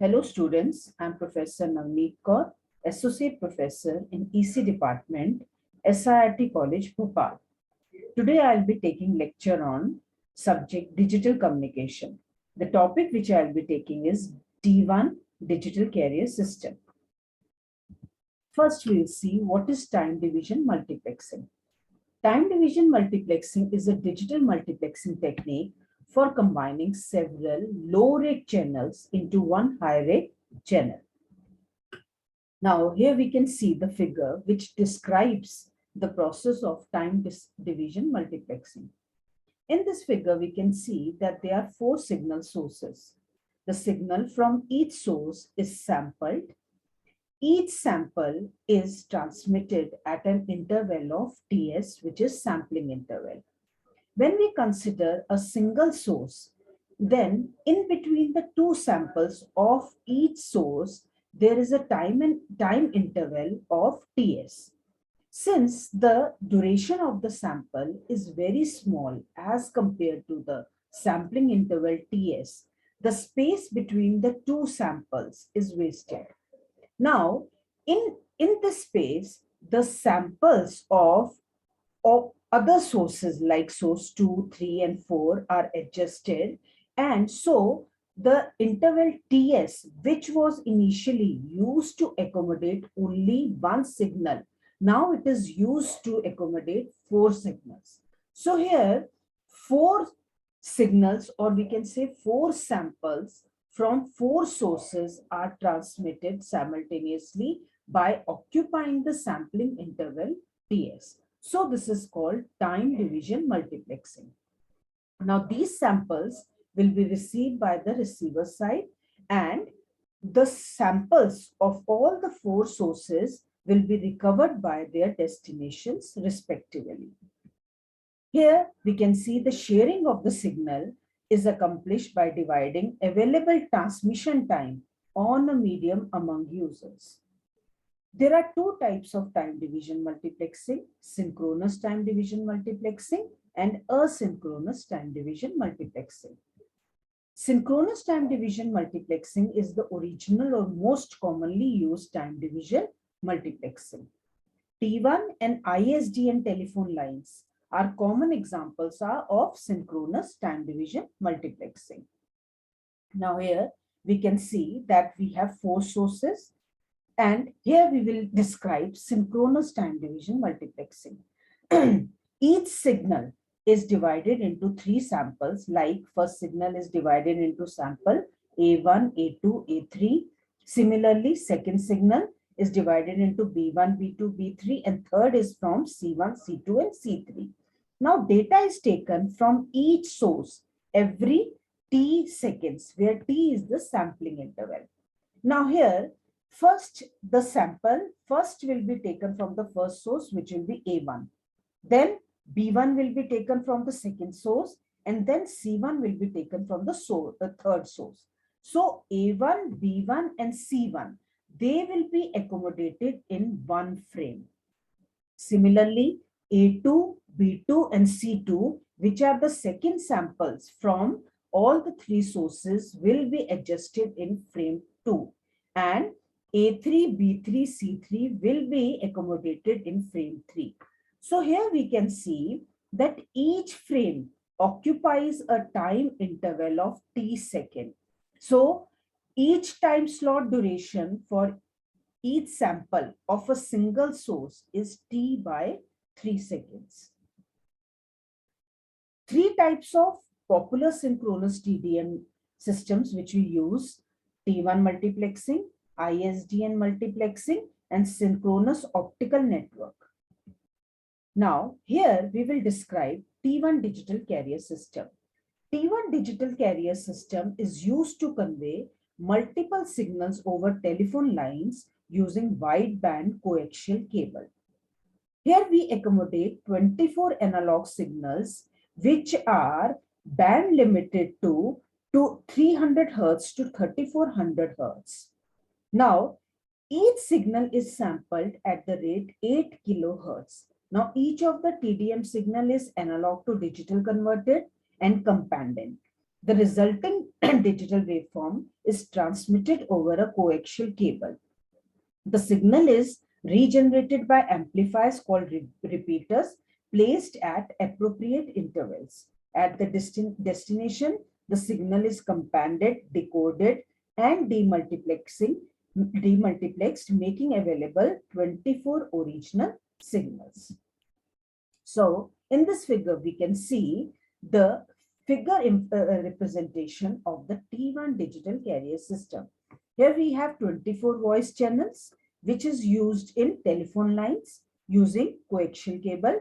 Hello students, I am Professor NAVNEET KAUR, Associate Professor in EC Department, SIRT College, Bhopal. Today I will be taking lecture on subject digital communication. The topic which I will be taking is D1 Digital Carrier System. First we will see what is time division multiplexing. Time division multiplexing is a digital multiplexing technique for combining several low-rate channels into one high-rate channel. Now, here we can see the figure which describes the process of time division multiplexing. In this figure, we can see that there are four signal sources. The signal from each source is sampled. Each sample is transmitted at an interval of Ts, which is sampling interval. When we consider a single source, then in between the two samples of each source, there is a time interval of Ts. Since the duration of the sample is very small as compared to the sampling interval Ts, the space between the two samples is wasted. Now, in this space, the samples of other sources like source 2, 3, and 4 are adjusted. And so the interval Ts, which was initially used to accommodate only one signal, now it is used to accommodate four signals. So here, four signals, or we can say four samples from four sources are transmitted simultaneously by occupying the sampling interval Ts. So this is called time division multiplexing. Now these samples will be received by the receiver side, and the samples of all the four sources will be recovered by their destinations respectively. Here we can see the sharing of the signal is accomplished by dividing available transmission time on a medium among users. There are two types of time division multiplexing: synchronous time division multiplexing and asynchronous time division multiplexing. Synchronous time division multiplexing is the original or most commonly used time division multiplexing. T1 and ISDN telephone lines are common examples of synchronous time division multiplexing. Now here we can see that we have four sources, and here we will describe synchronous time division multiplexing. Each signal is divided into three samples, like first signal is divided into sample A1, A2, A3. Similarly, second signal is divided into B1, B2, B3, and third is from C1, C2, and C3. Now data is taken from each source every T seconds, where T is the sampling interval. Now here, first the sample first will be taken from the first source, which will be A1. Then B1 will be taken from the second source, and then C1 will be taken from the third source. So A1, B1, and C1, they will be accommodated in one frame. Similarly, A2, B2, and C2, which are the second samples from all the three sources, will be adjusted in frame 2. And A3, B3, C3 will be accommodated in frame 3. So here we can see that each frame occupies a time interval of T second. So each time slot duration for each sample of a single source is T by 3 seconds. Three types of popular synchronous TDM systems which we use: T1 multiplexing, ISDN multiplexing, and synchronous optical network. Now, here we will describe T1 digital carrier system. T1 digital carrier system is used to convey multiple signals over telephone lines using wideband coaxial cable. Here we accommodate 24 analog signals which are band limited to 300 Hz to 3400 Hz. Now, each signal is sampled at the rate 8 kHz. Now, each of the TDM signal is analog to digital converted and companded. The resulting digital waveform is transmitted over a coaxial cable. The signal is regenerated by amplifiers called repeaters placed at appropriate intervals. At the destination, the signal is companded, decoded, and demultiplexed, making available 24 original signals. So in this figure, we can see the figure representation of the T1 digital carrier system. Here we have 24 voice channels, which is used in telephone lines using coaxial cable.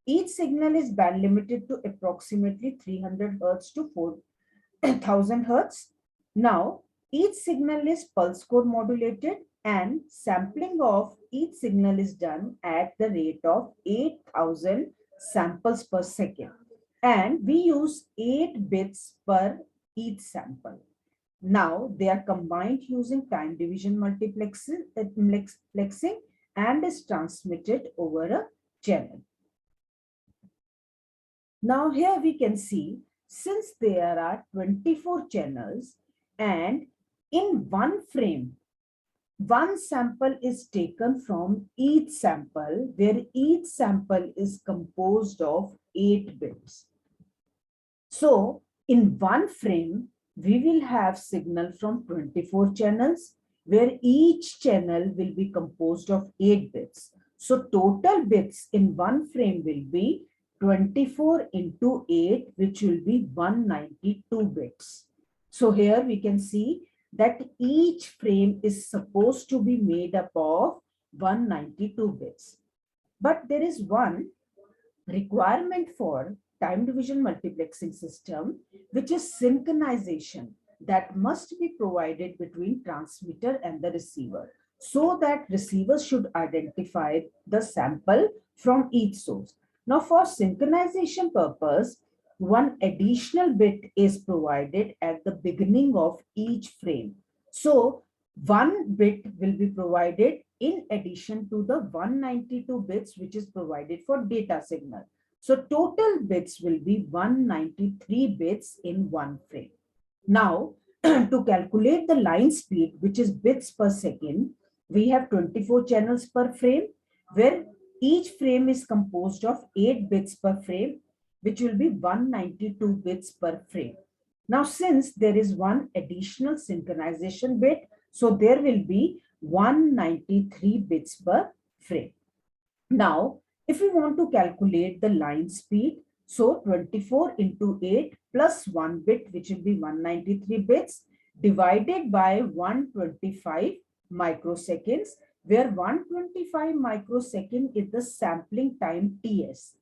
Each signal is band limited to approximately 300 Hertz to 4000 Hertz. Now, each signal is pulse code modulated and sampling of each signal is done at the rate of 8000 samples per second. And we use 8 bits per each sample. Now they are combined using time division multiplexing and is transmitted over a channel. Now here we can see, since there are 24 channels and in one frame, one sample is taken from each sample, where each sample is composed of 8 bits. So in one frame, we will have signal from 24 channels, where each channel will be composed of 8 bits. So total bits in one frame will be 24 into 8, which will be 192 bits. So here we can see that each frame is supposed to be made up of 192 bits. But there is one requirement for time division multiplexing system, which is synchronization, that must be provided between transmitter and the receiver, so that receivers should identify the sample from each source. Now for synchronization purpose, one additional bit is provided at the beginning of each frame. So one bit will be provided in addition to the 192 bits which is provided for data signal. So total bits will be 193 bits in one frame. Now, to calculate the line speed, which is bits per second, we have 24 channels per frame, where each frame is composed of 8 bits per frame, which will be 192 bits per frame. Now, since there is one additional synchronization bit, so there will be 193 bits per frame. Now, if we want to calculate the line speed, so 24 into 8 plus 1 bit, which will be 193 bits, divided by 125 microseconds, where 125 microsecond is the sampling time TS.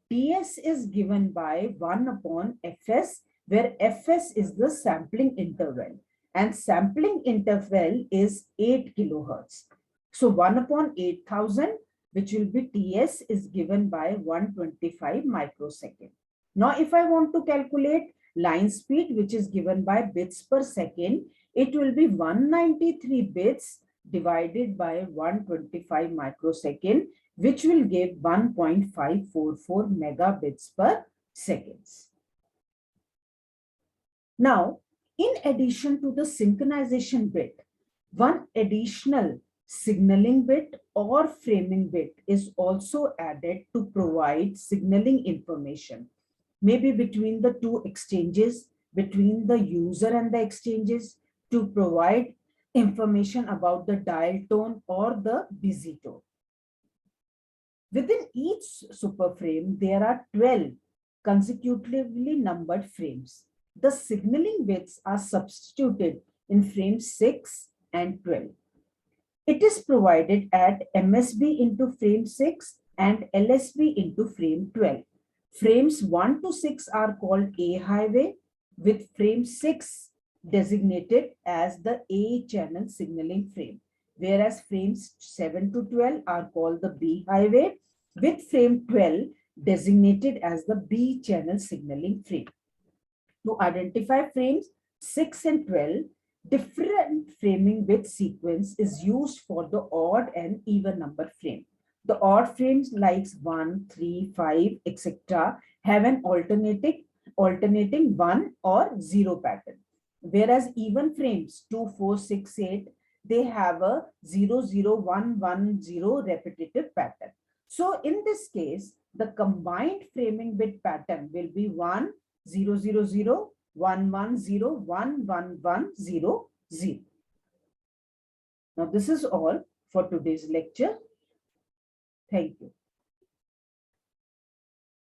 TS is given by 1 upon Fs, where Fs is the sampling interval, and sampling interval is 8 kilohertz. So 1 upon 8000, which will be TS, is given by 125 microsecond. Now, if I want to calculate line speed, which is given by bits per second, it will be 193 bits divided by 125 microsecond, which will give 1.544 megabits per seconds. Now, in addition to the synchronization bit, one additional signaling bit or framing bit is also added to provide signaling information, maybe between the two exchanges, between the user and the exchanges, to provide information about the dial tone or the busy tone. Within each superframe, there are 12 consecutively numbered frames. The signaling bits are substituted in frames 6 and 12. It is provided at MSB into frame 6 and LSB into frame 12. Frames 1 to 6 are called A highway, with frame 6 designated as the A channel signaling frame, whereas frames 7 to 12 are called the B highway, with frame 12 designated as the B channel signaling frame. To identify frames 6 and 12, different framing bit sequence is used for the odd and even number frame. The odd frames like 1, 3, 5, etc. have an alternating alternating 1 or 0 pattern. Whereas even frames 2, 4, 6, 8, they have a 0, 0, 1, 1, 0 repetitive pattern. So in this case, the combined framing bit pattern will be 1, 0, 0, 0, 1, 1, 0, 1, 1, 1, 0, 0. Now this is all for today's lecture. Thank you.